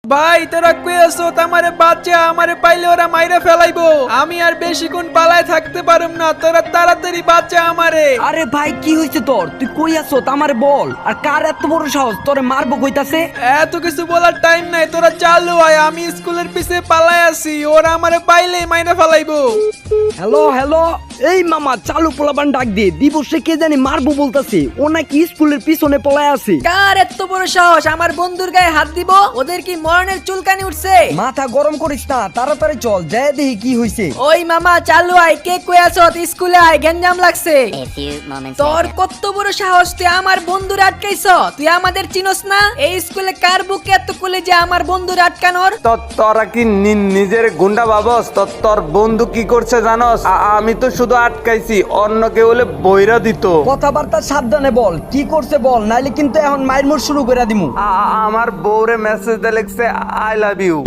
ভাই তোরা কইছো আমারে বাচ্চা আমারে পাইলে ওরা মাইরা ফেলাইবো। আমি আর বেশিক্ষণ পালায় থাকতে পারুম না, তোরা তাড়াতাড়ি বাচ্চা আমারে। আরে ভাই কি হইছে তোর? তুই কই আছো আমারে বল। আর কার এত বড় সাহস তোরে মারবো কইতাছে? এত কিছু বলার টাইম নাই, তোরা চালু হয়। আমি স্কুলের পিছে পালায় আছি, ওরা আমারে পাইলেই মাইরা ফেলাইবো। হ্যালো হ্যালো, এই মামা চালু পোলাপান ডাক দে। দিবসে কে জানি মারবো বলতাছে, ও নাকি স্কুলের পিছনে পলায় আছে। কার এত বড় সাহস আমার বন্ধুর গায়ে হাত দিব? ওদের কি মরণের চুলকানি উঠছে? মাথা গরম করিস না, তাড়াতাড়ি চল যায় দেখি কি হইছে। ওই মামা চালু আয়, কে কই আছো? স্কুলে আয়, গেঞ্জাম লাগছে। তোর কত বড় সাহস, তুই আমার বন্ধুর আটকাইছ? তুই আমাদের চিনস না? এই স্কুলে কার বুকে এত কোলে যে আমার বন্ধুর আটকানোর? তোরা কি নিজের গুন্ডা ভাবস? তোর বন্ধু কি করছে জানস? আমি তো শুধু আটকাইছি, অন্য কেউ হলে বইরা দিত। কথাবার্তা সাবধানে বল, কি করছে বল, নাইলে কিন্তু এখন মাইরমুর শুরু করে দিমু। আমার বউরে মেসেজ দিয়ে লিখছে আই লাভ ইউ।